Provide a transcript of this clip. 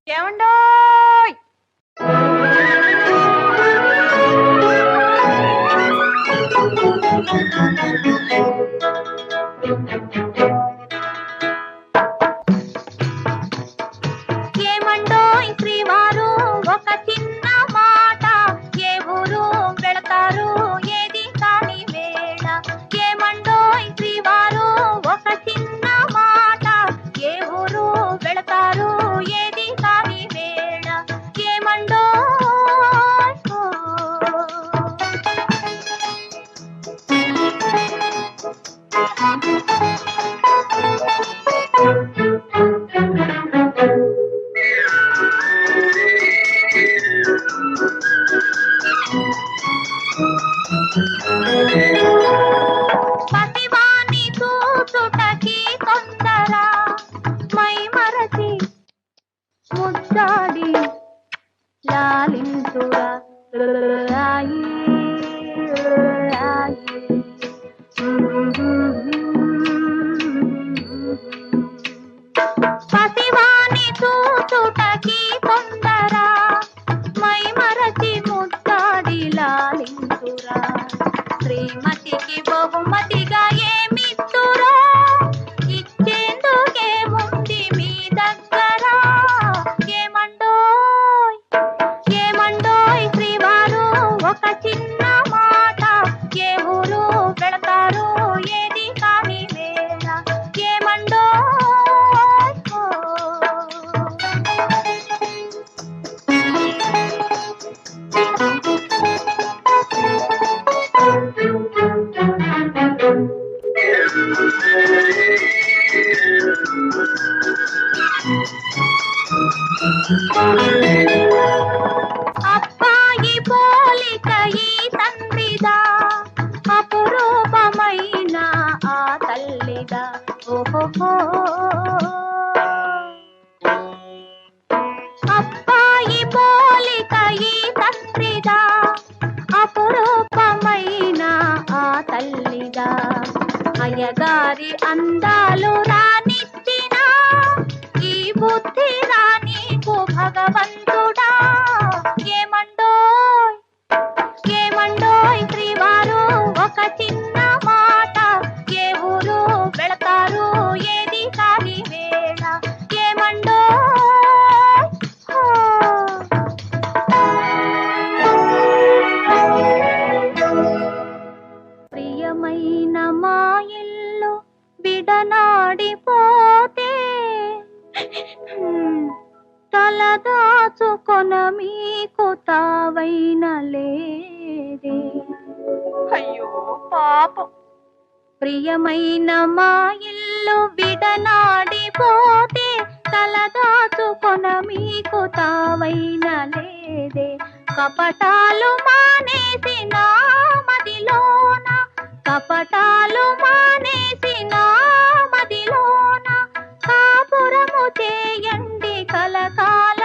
ఏమండోయ్ ఏమండోయ్ శ్రీవారు ఒక చిన్న మాట ఏ ఊరు వెళతారు ఏది కాని వేళ ఏమండోయ్ శ్రీవారు ఒక చిన్న మాట ఏ ఊరు వెళతారు ఏది కాని వేళ ఏమండోయ్ పతివాణి చూచుటకి తొందర మై మరచి ముద్దాడి లాలించురా రాయి రాయి పతివాణి చూచుటకి తొందర మై మరచి ముద్దాడి లాలించురా శ్రీమతికి బహుమతిగా ఏమిస్తురా ఇచ్చేందుకే ముందు మీ దగ్గర ఏమండోయ్ ఏమండోయ్ శ్రీవారు ఒక చిన్న మాట ఏ ఊరు వెళతారు ఏది కాని వేళ ఏమండోయ్ అబ్బాయి పోలిక ఈ తండ్రిదా అపురూపమైన ఆ తల్లిదా ఓహో అబ్బాయి పోలిక ఈ తండ్రిదా అపురూపమైన ఆ తల్లిదా అయ్యగారి అందాలు రానిచ్చిన ఈ బుద్ధి రానీకు భగవంతుడా ఏమండోయ్ ఏమండోయ్ శ్రీవారు ఒక చిన్న మాట ఏ ఊరు వెళతారు ఏది కాని వేళ ఏమండోయ్ ప్రియమైన మా ఇల్లు విడనాడిపోతే తలదాచుకొన మీకు తావైన లేదే అయ్యో పాపం ప్రియమైన మా ఇల్లు విడనాడిపోతే తలదాచుకొన మీకు తావైన లేదే కపటాలు మానేసిన మదిలోన కపటాలు మానేసిన మదిలోన కాపురము చేయండి కలకాలం